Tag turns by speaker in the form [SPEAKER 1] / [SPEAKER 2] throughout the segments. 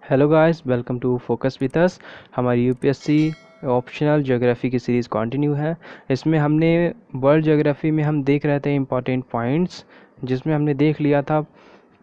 [SPEAKER 1] Hello guys, welcome to focus with us. हमारी UPSC optional geography की series continue है। इसमें हमने वर्ल्ड ज्योग्राफी में हम देख रहे थे इम्पॉर्टेंट पॉइंट्स, जिसमें हमने देख लिया था,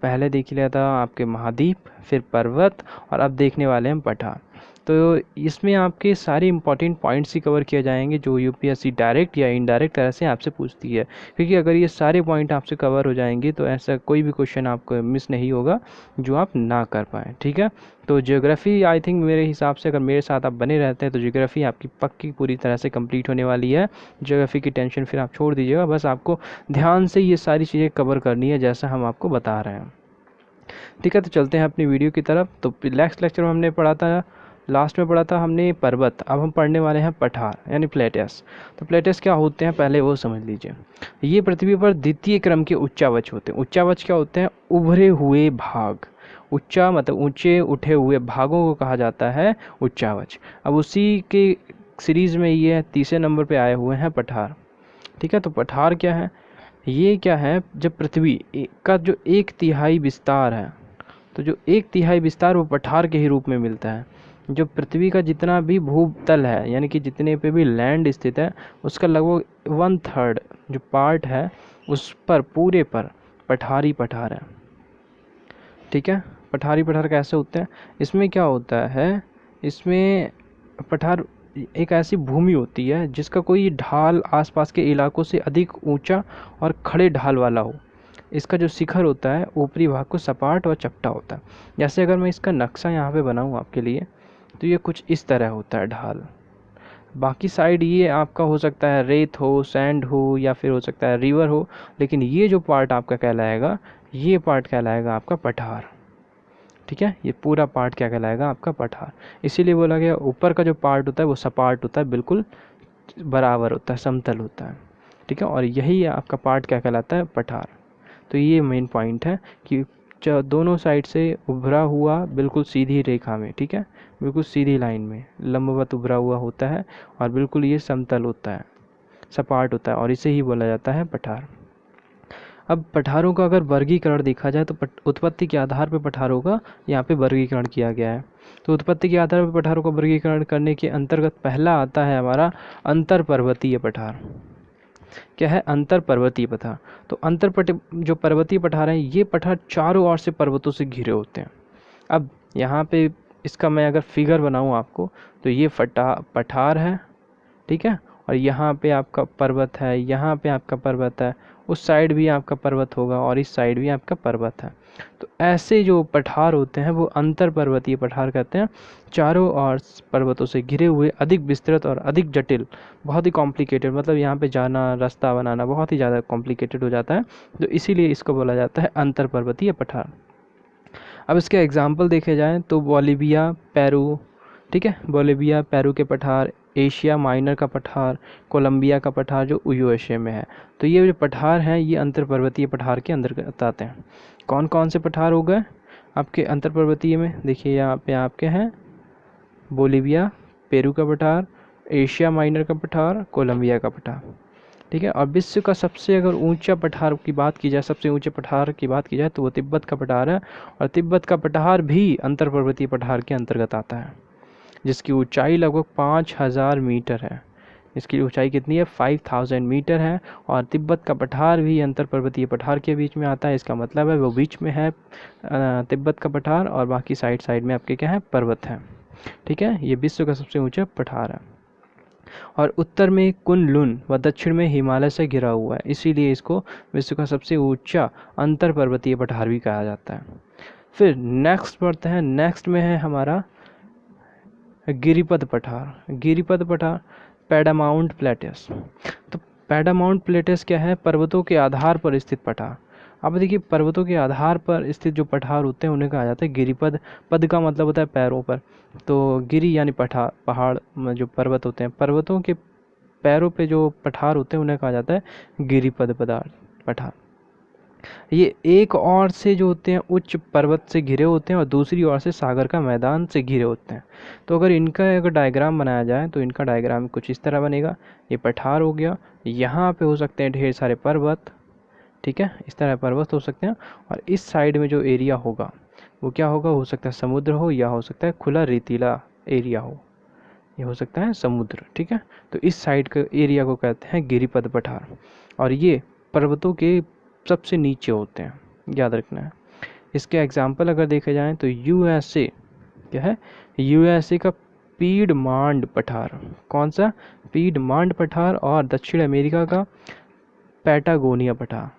[SPEAKER 1] पहले देख लिया था आपके महाद्वीप, फिर पर्वत, और अब देखने वाले हैं पठार। तो इसमें आपके सारे इंपॉर्टेंट पॉइंट्स ही कवर किए जाएंगे जो यूपीएससी डायरेक्ट या इनडायरेक्ट तरह से आपसे पूछती है, क्योंकि अगर ये सारे पॉइंट आपसे कवर हो जाएंगे तो ऐसा कोई भी क्वेश्चन आपको मिस नहीं होगा जो आप ना कर पाएँ। ठीक है, तो ज्योग्राफी आई थिंक मेरे हिसाब से अगर मेरे साथ आप बने रहते हैं तो ज्योग्राफी आपकी पक्की पूरी तरह से कंप्लीट होने वाली है। ज्योग्राफी की टेंशन फिर आप छोड़ दीजिएगा, बस आपको ध्यान से ये सारी चीज़ें कवर करनी है जैसा हम आपको बता रहे हैं। ठीक है, तो चलते हैं अपनी वीडियो की तरफ। तो नेक्स्ट लेक्चर में हमने पढ़ा था, लास्ट में पढ़ा था हमने पर्वत, अब हम पढ़ने वाले हैं पठार यानी प्लेटस। तो प्लेटस क्या होते हैं पहले वो समझ लीजिए। ये पृथ्वी पर द्वितीय क्रम के उच्चावच होते हैं। उच्चावच क्या होते हैं? उभरे हुए भाग। उच्चा मतलब ऊंचे उठे हुए भागों को कहा जाता है उच्चावच। अब उसी के सीरीज में ये तीसरे नंबर पे आए हुए हैं पठार। ठीक है, तो पठार क्या है? ये क्या है? जब पृथ्वी का जो 1/3 विस्तार है, तो जो 1/3 विस्तार वो पठार के ही रूप में मिलता है। जो पृथ्वी का जितना भी भूतल है, यानी कि जितने पे भी लैंड स्थित है, उसका लगभग 1/3 जो पार्ट है उस पर पूरे पर पठार ही पठार है। ठीक है, पठार ही पठार कैसे होते हैं? इसमें क्या होता है, इसमें पठार एक ऐसी भूमि होती है जिसका कोई ढाल आसपास के इलाकों से अधिक ऊंचा और खड़े ढाल वाला हो। इसका जो शिखर होता है ऊपरी भाग को सपाट और चपटा होता है। जैसे अगर मैं इसका नक्शा यहाँ पे बनाऊँ आपके लिए, तो ये कुछ इस तरह होता है ढाल। बाकी साइड ये आपका हो सकता है रेत हो, सैंड हो, या फिर हो सकता है रिवर हो, लेकिन ये जो पार्ट आपका कहलाएगा, ये पार्ट कहलाएगा आपका पठार। ठीक है, ये पूरा पार्ट क्या कहलाएगा? आपका पठार। इसीलिए बोला गया ऊपर का जो पार्ट होता है वो सपाट होता है, बिल्कुल बराबर होता है, समतल होता है। ठीक है, और यही आपका पार्ट क्या कहलाता है? पठार। तो ये मेन पॉइंट है कि दोनों साइड से उभरा हुआ बिल्कुल सीधी रेखा में, ठीक है, बिल्कुल सीधी लाइन में लंबवत उभरा हुआ होता है, और बिल्कुल ये समतल होता है, सपाट होता है, और इसे ही बोला जाता है पठार। अब पठारों का अगर वर्गीकरण देखा जाए तो उत्पत्ति के आधार पर पठारों का यहाँ पे वर्गीकरण किया गया है। तो उत्पत्ति के आधार पर पठारों का वर्गीकरण करने के अंतर्गत पहला आता है हमारा अंतर पर्वतीय पठार। क्या है? अंतर पर्वतीय पठार। तो जो पर्वतीय पठार हैं, ये पठार चारों ओर से पर्वतों से घिरे होते हैं। अब यहाँ पे इसका मैं अगर फिगर बनाऊँ आपको, तो ये पठार है, ठीक है, और यहाँ पे आपका पर्वत है, यहाँ पे आपका पर्वत है, उस साइड भी आपका पर्वत होगा, और इस साइड भी आपका पर्वत है। तो ऐसे जो पठार होते हैं वो अंतर पर्वतीय पठार कहते हैं। चारों ओर पर्वतों से घिरे हुए, अधिक विस्तृत और अधिक जटिल, बहुत ही कॉम्प्लिकेटेड, मतलब यहाँ पे जाना, रास्ता बनाना बहुत ही ज़्यादा कॉम्प्लिकेटेड हो जाता है, तो इसीलिए इसको बोला जाता है अंतर पर्वतीय पठार। अब इसके एग्जाम्पल देखे जाएँ तो बोलिविया, पेरू, ठीक है, बोलिविया, पेरू के पठार, एशिया माइनर का पठार, कोलंबिया का पठार जो यूएसए में है। तो ये जो पठार हैं ये अंतर पर्वतीय पठार के अंतर्गत आते हैं। कौन कौन से पठार हो गए आपके अंतर पर्वतीय में? देखिए यहाँ पे आपके हैं बोलिविया, पेरू का पठार, एशिया माइनर का पठार, कोलंबिया का पठार। ठीक है, और विश्व का सबसे अगर ऊंचा पठार की बात की जाए, सबसे ऊंचे पठार की बात की जाए, तो वो तिब्बत का पठार है, और तिब्बत का पठार भी अंतर पर्वतीय पठार के अंतर्गत आता है, जिसकी ऊंचाई लगभग 5000 मीटर है। इसकी ऊंचाई कितनी है? 5000 मीटर है, और तिब्बत का पठार भी अंतर पर्वतीय पठार के बीच में आता है। इसका मतलब है वो बीच में है तिब्बत का पठार, और बाकी साइड साइड में आपके क्या है? पर्वत है। ठीक है, ये विश्व का सबसे ऊंचा पठार है, और उत्तर में कुन-लुन व दक्षिण में हिमालय से घिरा हुआ है, इसीलिए इसको विश्व का सबसे ऊंचा अंतर पर्वतीय पठार भी कहा जाता है। फिर नेक्स्ट बढ़ते हैं, नेक्स्ट में है हमारा गिरिपद पठार। गिरिपद पठार, पैरामाउंट प्लेटस। तो पैरामाउंट प्लेटस क्या है? पर्वतों के आधार पर स्थित पठार। अब देखिए, पर्वतों के आधार पर स्थित जो पठार होते हैं उन्हें कहा जाता है गिरिपद। पद का मतलब होता है पैरों पर, तो गिरि यानी पहाड़, जो पर्वत होते हैं, पर्वतों के पैरों पे जो पठार होते हैं उन्हें कहा जाता है गिरिपद पठार। ये एक ओर से जो होते हैं उच्च पर्वत से घिरे होते हैं, और दूसरी ओर से सागर का मैदान से घिरे होते हैं। तो अगर डायग्राम बनाया जाए तो इनका डायग्राम कुछ इस तरह बनेगा। ये पठार हो गया, यहाँ पे हो सकते हैं ढेर सारे पर्वत, ठीक है, इस तरह पर्वत हो सकते हैं, और इस साइड में जो एरिया होगा वो क्या होगा, हो सकता है समुद्र हो या हो सकता है खुला रेतीला एरिया हो, ये हो सकता है समुद्र। ठीक है, तो इस साइड के एरिया को कहते हैं गिरिपद पठार, और ये पर्वतों के सबसे नीचे होते हैं, याद रखना है। इसके एग्जाम्पल अगर देखे जाएं तो यूएसए क्या है, यूएसए का पीडमांड पठार, कौन सा, पीडमांड पठार, और दक्षिण अमेरिका का पैटागोनिया पठार।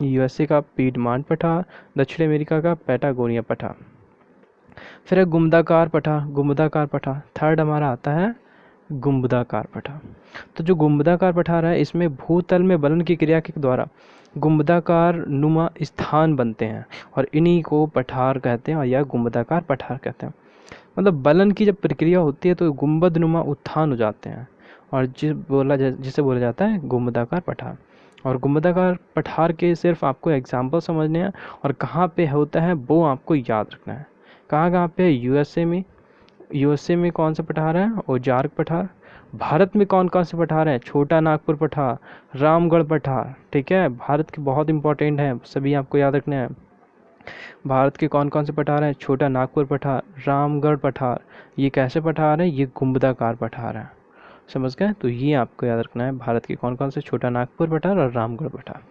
[SPEAKER 1] यूएसए का पीडमांड पठार, दक्षिण अमेरिका का पैटागोनिया पठार। फिर है गुम्बदाकार पठार, गुम्बदाकार पठार, थर्ड हमारा आता है गुम्बदाकार पठार। तो जो गुम्बदाकार पठार है, इसमें भूतल में बलन की क्रिया के द्वारा गुम्बदाकार नुमा स्थान बनते हैं, और इन्हीं को पठार कहते हैं, और या गुम्बदाकार पठार कहते हैं। मतलब बलन की जब प्रक्रिया होती है तो गुम्बद नुमा उत्थान हो जाते हैं, और जिसे बोला जाता है गुम्बदाकार पठार। और गुम्बदाकार पठार के सिर्फ आपको एग्जाम्पल समझने हैं, और कहाँ पे होता है वो आपको याद रखना है। कहाँ कहाँ पे है, यूएसए में कौन सा पठार है, ओजार्क पठार। भारत में कौन कौन से पठार हैं, छोटा नागपुर पठार, रामगढ़ पठार। ठीक है, भारत के बहुत इंपॉर्टेंट है, सभी आपको याद रखने हैं। भारत के कौन कौन से पठार हैं, छोटा नागपुर पठार, रामगढ़ पठार। ये कैसे पठार है, ये गुम्बदाकार पठार है, समझ गए। तो ये आपको याद रखना है, भारत के कौन कौन से, छोटा नागपुर पठार और रामगढ़ पठार।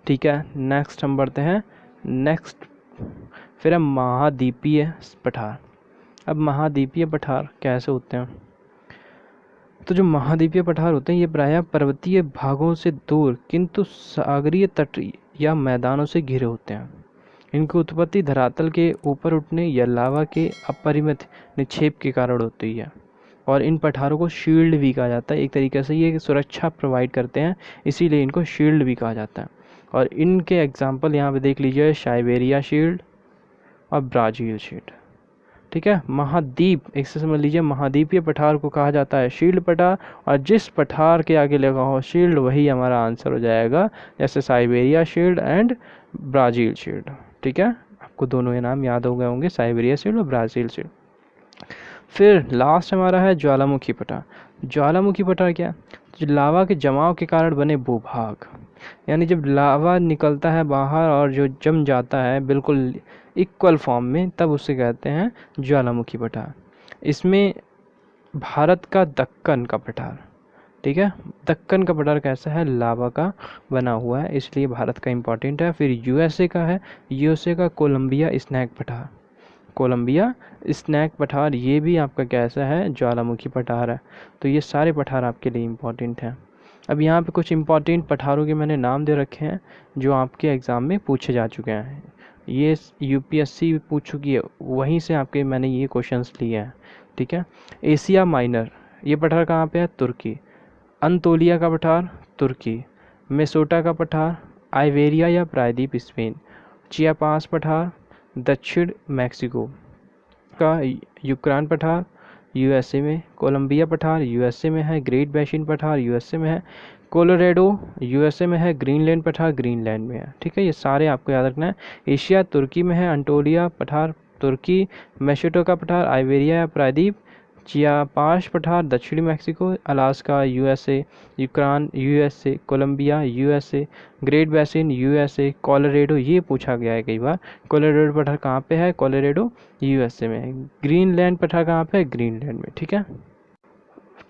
[SPEAKER 1] ठीक है, नेक्स्ट हम बढ़ते हैं, नेक्स्ट फिर है महाद्वीपीय पठार। अब महाद्वीपीय पठार कैसे होते हैं, तो जो महाद्वीपीय पठार होते हैं ये प्रायः पर्वतीय भागों से दूर किंतु सागरीय तट या मैदानों से घिरे होते हैं। इनकी उत्पत्ति धरातल के ऊपर उठने या लावा के अपरिमित निक्षेप के कारण होती है, और इन पठारों को शील्ड भी कहा जाता है। एक तरीके से ये सुरक्षा प्रोवाइड करते हैं, इसीलिए इनको शील्ड भी कहा जाता है। और इनके एग्जाम्पल यहाँ पे देख लीजिए, साइबेरिया शील्ड और ब्राज़ील शील्ड। ठीक है, महाद्वीप, एक से समझ लीजिए, महाद्वीपीय पठार को कहा जाता है शील्ड पठार, और जिस पठार के आगे लगा हो शील्ड वही हमारा आंसर हो जाएगा, जैसे Siberia shield and Brazil shield. ठीक है, आपको दोनों ये नाम याद हो गए होंगे, साइबेरिया शील्ड और ब्राज़ील शील्ड। फिर लास्ट हमारा है ज्वालामुखी पठार। ज्वालामुखी पठार क्या, जो लावा के जमाव के कारण बने भूभाग, यानी जब लावा निकलता है बाहर और जो जम जाता है बिल्कुल इक्वल फॉर्म में, तब उसे कहते हैं ज्वालामुखी पठार। इसमें भारत का दक्कन का पठार, ठीक है, दक्कन का पठार कैसा है, लावा का बना हुआ है, इसलिए भारत का इम्पोर्टेंट है। फिर यूएसए का है, यूएसए का कोलंबिया स्नैक पठार, कोलंबिया स्नैक पठार, ये भी आपका कैसा है, ज्वालामुखी पठार है। तो ये सारे पठार आपके लिए इम्पोर्टेंट हैं। अब यहाँ पे कुछ इम्पोर्टेंट पठारों के मैंने नाम दे रखे हैं जो आपके एग्ज़ाम में पूछे जा चुके हैं। ये यूपीएससी पूछ चुकी है, वहीं से आपके मैंने ये क्वेश्चंस लिए हैं। ठीक है, एशिया माइनर, ये पठार कहाँ पे है, तुर्की। अंतोलिया का पठार, तुर्की। मेसोटा का पठार, आइवेरिया या प्रायद्वीप, स्पेन। चियापास पठार, दक्षिण मैक्सिको का। यूक्रेन पठार, यूएसए में। कोलंबिया पठार यूएसए में है। ग्रेट बेसिन पठार यूएसए में है। कोलोराडो यूएसए में है। ग्रीनलैंड पठार ग्रीनलैंड में है। ठीक है, ये सारे आपको याद रखना है। एशिया तुर्की में है, अंटोलिया पठार तुर्की। मेसोटो का पठार आइवेरिया या प्रायद्वीप। चियापास पठार दक्षिणी Mexico. Alaska USA. Ukraine USA. Colombia USA. Great Basin USA. Colorado, ये पूछा गया है कई बार, कोलोराडो पठार कहाँ पे है, कोलोराडो यूएसए में है। ग्रीनलैंड पठार कहाँ पे है, ग्रीनलैंड में। ठीक है,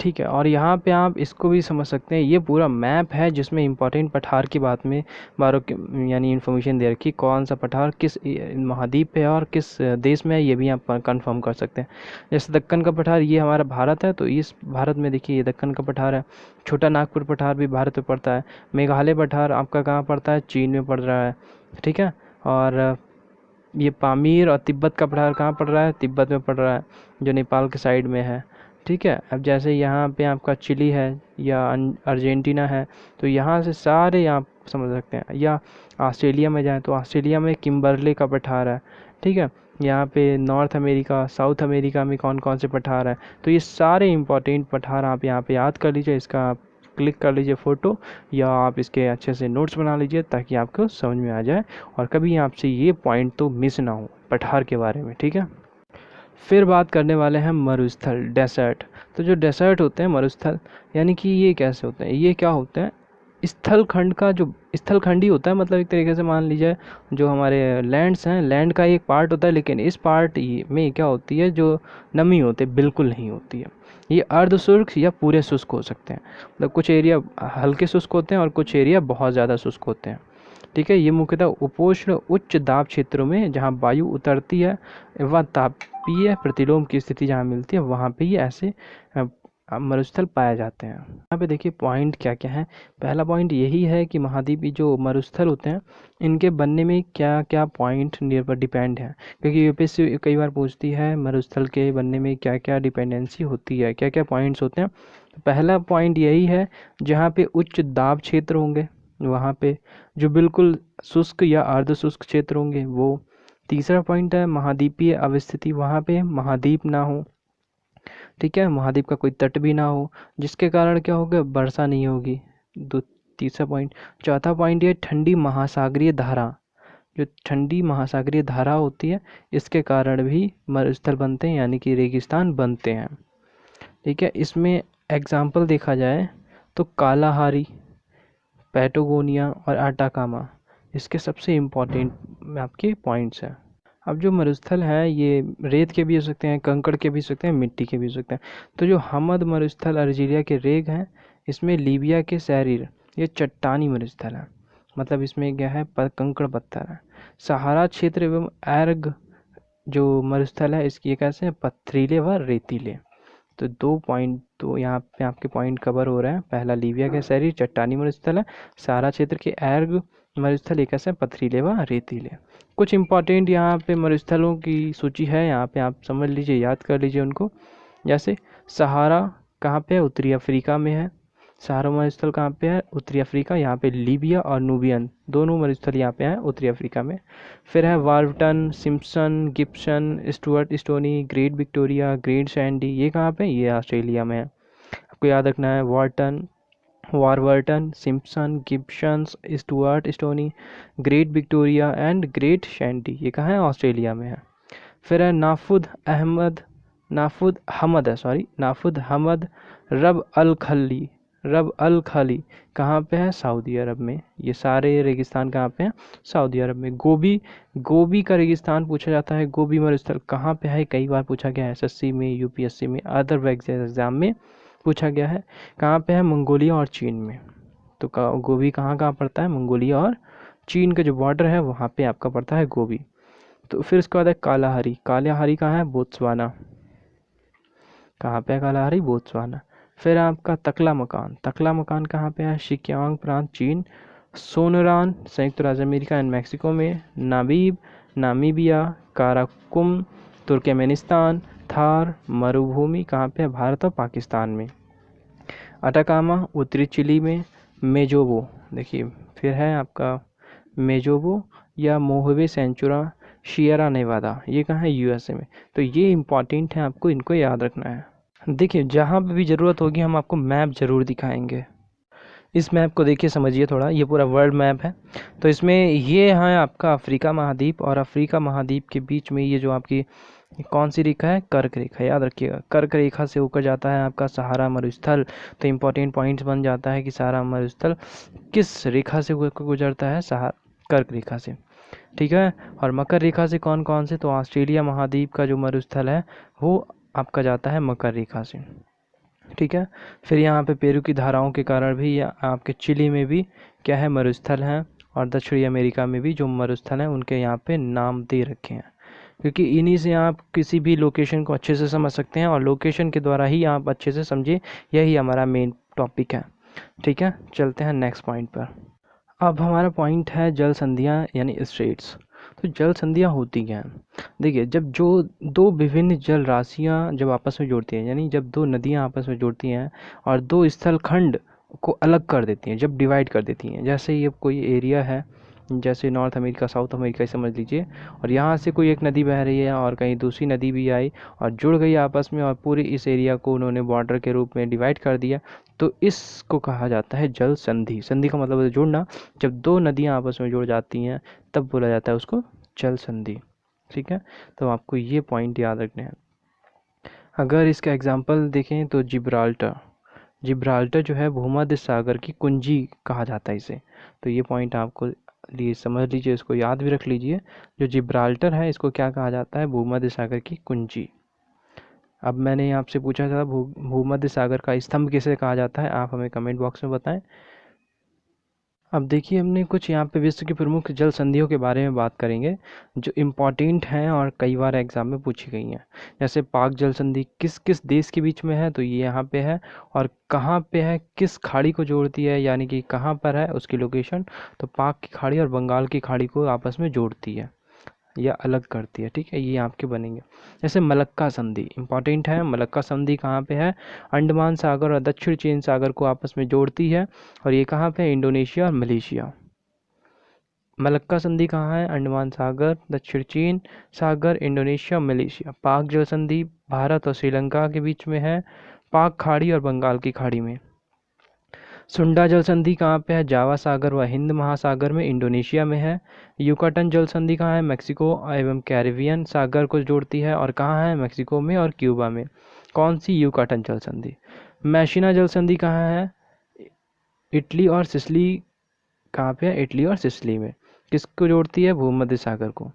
[SPEAKER 1] ठीक है, और यहाँ पे आप इसको भी समझ सकते हैं, ये पूरा मैप है जिसमें इंपॉर्टेंट पठार की बात में बारों यानी इन्फॉर्मेशन दे रखी, कौन सा पठार किस महाद्वीप पे है और किस देश में है, ये भी आप कंफर्म कर सकते हैं। जैसे दक्कन का पठार, ये हमारा भारत है, तो इस भारत में देखिए ये दक्कन का पठार है। छोटा नागपुर पठार भी भारत में पड़ता है। मेघालय पठार आपका कहाँ पड़ता है, चीन में पड़ रहा है। ठीक है, और ये पामीर और तिब्बत का पठार कहाँ पड़ रहा है, तिब्बत में पड़ रहा है, जो नेपाल के साइड में है। ठीक है, अब जैसे यहाँ पे आपका चिली है या अर्जेंटीना है, तो यहाँ से सारे आप समझ सकते हैं। या ऑस्ट्रेलिया में जाएं तो ऑस्ट्रेलिया में किम्बरले का पठार है। ठीक है, यहाँ पे नॉर्थ अमेरिका साउथ अमेरिका में कौन कौन से पठार है, तो ये सारे इंपॉर्टेंट पठार आप यहाँ पे याद कर लीजिए। इसका आप क्लिक कर लीजिए फ़ोटो, या आप इसके अच्छे से नोट्स बना लीजिए ताकि आपको समझ में आ जाए और कभी आपसे ये पॉइंट तो मिस ना हो पठार के बारे में। ठीक है, फिर बात करने वाले हैं मरुस्थल, डेसर्ट। तो जो डेसर्ट होते हैं मरुस्थल, यानी कि ये कैसे होते हैं, ये क्या होते हैं, स्थल खंड का जो स्थल खंड ही होता है, मतलब एक तरीके से मान लीजिए जो हमारे लैंड्स हैं, लैंड का एक पार्ट होता है, लेकिन इस पार्ट में क्या होती है, जो नमी होती है बिल्कुल नहीं होती है। ये अर्ध शुष्क या पूरे शुष्क हो सकते हैं, मतलब कुछ एरिया हल्के शुष्क होते हैं और कुछ एरिया बहुत ज़्यादा शुष्क होते हैं। ठीक है, ये मुख्यतः उपोष्ण उच्च दाब क्षेत्रों में जहाँ वायु उतरती है व तापीय प्रतिलोम की स्थिति जहाँ मिलती है वहाँ पे ही ऐसे मरुस्थल पाए जाते हैं। यहाँ पे देखिए पॉइंट क्या क्या है। पहला पॉइंट यही है कि महाद्वीपीय जो मरुस्थल होते हैं इनके बनने में क्या क्या पॉइंट निर्भर डिपेंड है, क्योंकि यूपीएससी कई बार पूछती है मरुस्थल के बनने में क्या क्या डिपेंडेंसी होती है, क्या क्या पॉइंट्स होते हैं। तो पहला पॉइंट यही है, जहाँ पे उच्च दाब क्षेत्र होंगे वहाँ पे, जो बिल्कुल शुष्क या अर्ध शुष्क क्षेत्र होंगे वो। तीसरा पॉइंट है महाद्वीपीय अवस्थिति, वहाँ पे महाद्वीप ना हो। ठीक है, महाद्वीप का कोई तट भी ना हो, जिसके कारण क्या होगा, वर्षा नहीं होगी। दो तीसरा पॉइंट। चौथा पॉइंट ये ठंडी महासागरीय धारा, जो ठंडी महासागरीय धारा होती है इसके कारण भी मरुस्थल बनते हैं, यानी कि रेगिस्तान बनते हैं। ठीक है, इसमें एग्जाम्पल देखा जाए तो कालाहारी, पैटागोनिया और अटाकामा इसके सबसे इम्पोर्टेंट आपके पॉइंट्स हैं। अब जो मरुस्थल है ये रेत के भी हो सकते हैं, कंकड़ के भी हो सकते हैं, मिट्टी के भी हो सकते हैं। तो जो हमद मरुस्थल अल्जीरिया के रेग हैं, इसमें लीबिया के सहरीर ये चट्टानी मरुस्थल है, मतलब इसमें क्या है, कंकड़ पत्थर है। सहारा क्षेत्र एवं एर्ग जो मरुस्थल है इसकी कैसे है, पथरीले व रेतीले। तो दो पॉइंट तो यहाँ पे आपके पॉइंट कवर हो रहे हैं। पहला लीबिया के शहरी चट्टानी मरुस्थल है, सहारा क्षेत्र के एर्ग मरुस्थल एक ऐसे पथरीले व रेतीले। कुछ इंपॉर्टेंट यहाँ पे मरुस्थलों की सूची है, यहाँ पे आप समझ लीजिए, याद कर लीजिए उनको। जैसे सहारा कहाँ पे है, उत्तरी अफ्रीका में है। सहारा मरुस्थल कहाँ पे है, उत्तरी अफ्रीका। यहाँ पे लीबिया और नूबियन दोनों मरुस्थल यहाँ पे हैं उत्तरी अफ्रीका में। फिर है Wharton, Simpson, Gibson, Sturt Stony, Great Victoria, great Sandy, ये कहाँ पे, ये ऑस्ट्रेलिया में है। आपको याद रखना है Wharton, Warburton, Simpson, Gibson, Sturt Stony, Great Victoria and Great Sandy, ये कहाँ है, ऑस्ट्रेलिया में है। फिर है नाफुद हमद रब अल खली कहाँ पे है, सऊदी अरब में। ये सारे रेगिस्तान कहाँ पे हैं, सऊदी अरब में। गोबी का रेगिस्तान पूछा जाता है, गोबी मरुस्थल कहाँ पे है, कई बार पूछा गया है एसएससी में, यूपीएससी में, अदर एग्जाम में पूछा गया है। कहाँ पे है, मंगोलिया और चीन में। तो गोबी कहाँ कहाँ पड़ता है, मंगोलिया और चीन का जो बॉर्डर है वहाँ पे आपका पड़ता है गोबी। तो फिर उसके बाद है कालाहारी, कालाहारी कहाँ है, बोत्सवाना। कहाँ पे है कालाहारी, बोत्सवाना। फिर आपका तकला मकान कहाँ पे है, शिक्यांग प्रांत चीन। सोनरान संयुक्त राज्य अमेरिका एंड मैक्सिको में। नामीबिया। Karakum Turkmenistan. थार मरुभूमि कहाँ पे है, भारत और पाकिस्तान में। अटाकामा उत्तरी चिली में। मेजोबो देखिए, फिर है आपका मेजोबो या मोहवे सेंचुरा शियरा नेवादा, ये कहाँ है, यूएसए में। तो ये इंपॉर्टेंट है, आपको इनको याद रखना है। देखिए जहाँ पे भी ज़रूरत होगी हम आपको मैप ज़रूर दिखाएंगे। इस मैप को देखिए, समझिए थोड़ा, ये पूरा वर्ल्ड मैप है। तो इसमें ये है आपका अफ्रीका महाद्वीप, और अफ्रीका महाद्वीप के बीच में ये जो आपकी कौन सी रेखा है, कर्क रेखा, याद रखिएगा। कर्क रेखा से होकर जाता है आपका सहारा मरुस्थल। तो इम्पोर्टेंट पॉइंट्स बन जाता है कि सहारा मरुस्थल किस रेखा से गुजरता है, कर्क रेखा से। ठीक है, और मकर रेखा से कौन कौन से, तो ऑस्ट्रेलिया महाद्वीप का जो मरुस्थल है वो आपका जाता है मकर रेखा से। ठीक है, फिर यहाँ पे पेरू की धाराओं के कारण भी आपके चिली में भी क्या है, मरुस्थल हैं। और दक्षिणी अमेरिका में भी जो मरुस्थल हैं उनके यहाँ पे नाम दे रखे हैं, क्योंकि इन्हीं से आप किसी भी लोकेशन को अच्छे से समझ सकते हैं, और लोकेशन के द्वारा ही आप अच्छे से समझिए, यही हमारा मेन टॉपिक है। ठीक है, चलते हैं नेक्स्ट पॉइंट पर। अब हमारा पॉइंट है जल संधियाँ यानी स्ट्रेट्स। तो जल संधियाँ होती क्या हैं, देखिए जब जो दो विभिन्न जल राशियाँ जब आपस में जुड़ती हैं, यानी जब दो नदियाँ आपस में जुड़ती हैं और दो स्थल खंड को अलग कर देती हैं, जब डिवाइड कर देती हैं। जैसे ये कोई एरिया है, जैसे नॉर्थ अमेरिका, साउथ अमेरिका समझ लीजिए, और यहाँ से कोई एक नदी बह रही है और कहीं दूसरी नदी भी आई और जुड़ गई आपस में, और पूरे इस एरिया को उन्होंने बॉर्डर के रूप में डिवाइड कर दिया, तो इसको कहा जाता है जल संधि। संधि का मतलब है जुड़ना। जब दो नदियाँ आपस में जुड़ जाती हैं तब बोला जाता है उसको जल संधि। ठीक है, तो आपको ये पॉइंट याद रखने हैं। अगर इसका एग्जांपल देखें तो जिब्राल्टर, जिब्राल्टर जो है भूमध्य सागर की कुंजी कहा जाता है इसे। तो ये पॉइंट आपको लिए समझ लीजिए, इसको याद भी रख लीजिए। जो जिब्राल्टर है इसको क्या कहा जाता है? भूमध्य सागर की कुंजी। अब मैंने आपसे पूछा था भूमध्य सागर का स्तंभ किसे कहा जाता है, आप हमें कमेंट बॉक्स में बताएं। अब देखिए हमने कुछ यहाँ पे विश्व की प्रमुख जल संधियों के बारे में बात करेंगे जो इम्पोर्टेंट हैं और कई बार एग्जाम में पूछी गई हैं। जैसे पाक जल संधि किस किस देश के बीच में है, तो ये यहाँ पे है। और कहाँ पे है, किस खाड़ी को जोड़ती है, यानी कि कहाँ पर है उसकी लोकेशन, तो पाक की खाड़ी और बंगाल की खाड़ी को आपस में जोड़ती है या अलग करती है। ठीक है, ये आपके बनेंगे। जैसे मलक्का संधि इंपॉर्टेंट है। मलक्का संधि कहाँ पे है? अंडमान सागर और दक्षिण चीन सागर को आपस में जोड़ती है। और ये कहाँ पे है? इंडोनेशिया और मलेशिया। मलक्का संधि कहाँ है? अंडमान सागर, दक्षिण चीन सागर, इंडोनेशिया, मलेशिया। पाक जल संधि भारत और श्रीलंका के बीच में है, पाक खाड़ी और बंगाल की खाड़ी में। सुंडा जल संधि कहाँ पे है? जावा सागर व हिंद महासागर में, इंडोनेशिया में है। युकाटन जल संधि कहाँ है? मेक्सिको एवं कैरिबियन सागर को जोड़ती है और कहाँ है? मेक्सिको में और क्यूबा में। कौन सी? युकाटन जल संधि। मैशीना जल संधि कहाँ है? इटली और सिसिली। कहाँ पे है? इटली और सिसिली में। किसको जोड़ती है? भूमध्य सागर को।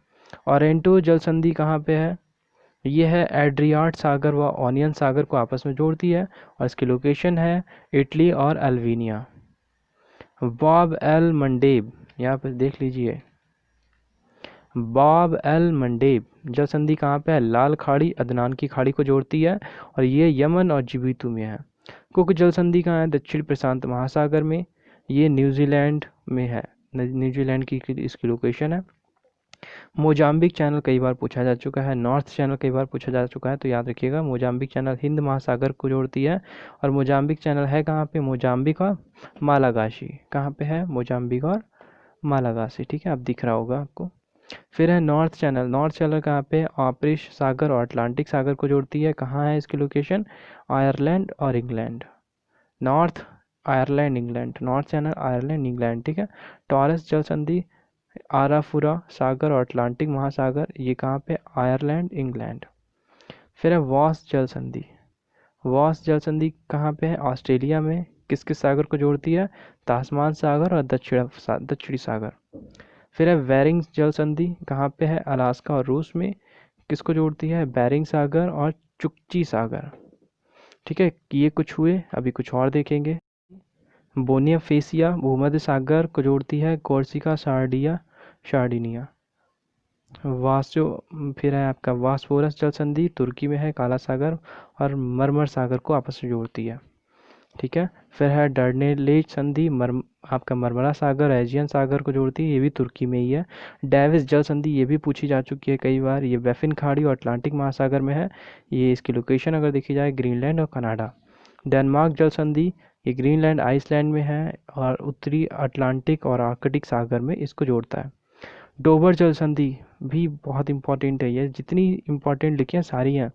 [SPEAKER 1] ओरेंटो जल संधि कहाँ पे है? ये है एड्रियाट सागर व ऑनियन सागर को आपस में जोड़ती है और इसकी लोकेशन है इटली और अल्वीनिया। बॉब एल मंडेब, यहाँ पे देख लीजिए, बॉब एल मंडेब जल संधि कहाँ पे है? लाल खाड़ी अदनान की खाड़ी को जोड़ती है और ये यमन और जिबूती में है। कुक जल संधि कहाँ है? दक्षिण प्रशांत महासागर में, ये न्यूजीलैंड में है। न्यूजीलैंड की इसकी लोकेशन है। मोजाम्बिक चैनल कई बार पूछा जा चुका है, नॉर्थ चैनल कई बार पूछा जा चुका है, तो याद रखिएगा मोजाम्बिक चैनल हिंद महासागर को जोड़ती है। और मोजाम्बिक चैनल है कहाँ पे? मोजाम्बिक और मालागाशी। कहाँ पे है? मोजाम्बिक और मालागासी। ठीक है, अब दिख रहा होगा आपको। फिर है नॉर्थ चैनल। नॉर्थ चैनल कहाँ पे? ऑपरिश सागर और अटलांटिक सागर को जोड़ती है। कहाँ है इसकी लोकेशन? आयरलैंड और England. North Ireland England, north channel Ireland England. ठीक है। टॉरस जल संधि आराफुरा सागर और अटलांटिक महासागर, ये कहाँ पे? Ireland England. फिर है वॉस जल संधि। वॉस जल संधि कहाँ पे है? ऑस्ट्रेलिया में। किस किस सागर को जोड़ती है? तास्मान सागर और दक्षिणी सागर। फिर है बेरिंग जल संधि कहाँ पे है? अलास्का और रूस में। किसको जोड़ती है? बेरिंग सागर और चुकची सागर। ठीक है, ये कुछ हुए, अभी कुछ और देखेंगे। बोनिया फेसिया भूमध्य सागर को जोड़ती है, कोर्सिका सार्डिनिया। वास्यो फिर है आपका वास्फोरस जल संधि तुर्की में है, काला सागर और मरमर सागर को आपस में जोड़ती है। ठीक है। फिर है डर्नेलेज संधि आपका मरमरा सागर एजियन सागर को जोड़ती है, ये भी तुर्की में ही है। डेविस जल संधि ये भी पूछी जा चुकी है कई बार, ये बैफिन खाड़ी और अटलांटिक महासागर में है। ये इसकी लोकेशन अगर देखी जाए ग्रीनलैंड और कनाडा। डेनमार्क जल संधि ये ग्रीनलैंड आइसलैंड में है और उत्तरी अटलांटिक और आर्कटिक सागर में इसको जोड़ता है। डोबर जल संधि भी बहुत इंपॉर्टेंट है, ये जितनी इंपॉर्टेंट लिखी हैं सारी हैं।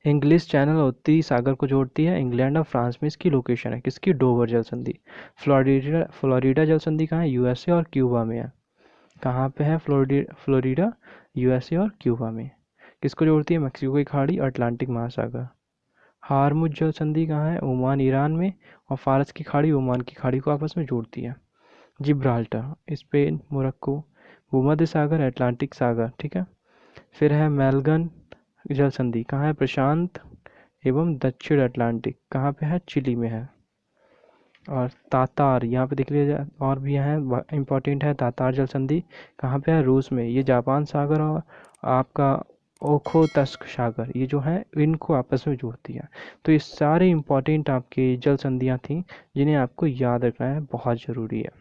[SPEAKER 1] इंग्लिश चैनल और उत्तरी सागर को जोड़ती है, इंग्लैंड और फ्रांस में इसकी लोकेशन है। किसकी? डोवर जल संधि। फ्लोरिडा जल संधि कहाँ है? यूएसए और क्यूबा में है। कहाँ पे है? फ्लोरिडा यूएसए और क्यूबा में। किसको जोड़ती है? मैक्सिको की खाड़ी और अटलांटिक महासागर। हारमुज जल संधि कहाँ है? ओमान ईरान में, और फारस की खाड़ी ओमान की खाड़ी को आपस में जोड़ती है। जिब्राल्टर स्पेन, मोरक्को, भूमध्य सागर अटलांटिक सागर। ठीक है। फिर है मेलगन जल संधि कहाँ है? प्रशांत एवं दक्षिण अटलांटिक। कहाँ पे है? चिली में है। और तातार यहाँ पे देख लीजिए, और भी यहाँ इम्पोर्टेंट है। तातार जल संधि कहाँ पे है? रूस में। ये जापान सागर और आपका ओखोतस्क सागर, ये जो है इनको आपस में जोड़ती है। तो ये सारे इम्पोर्टेंट आपके जल संधियाँ थी जिन्हें आपको याद रखना है, बहुत ज़रूरी है।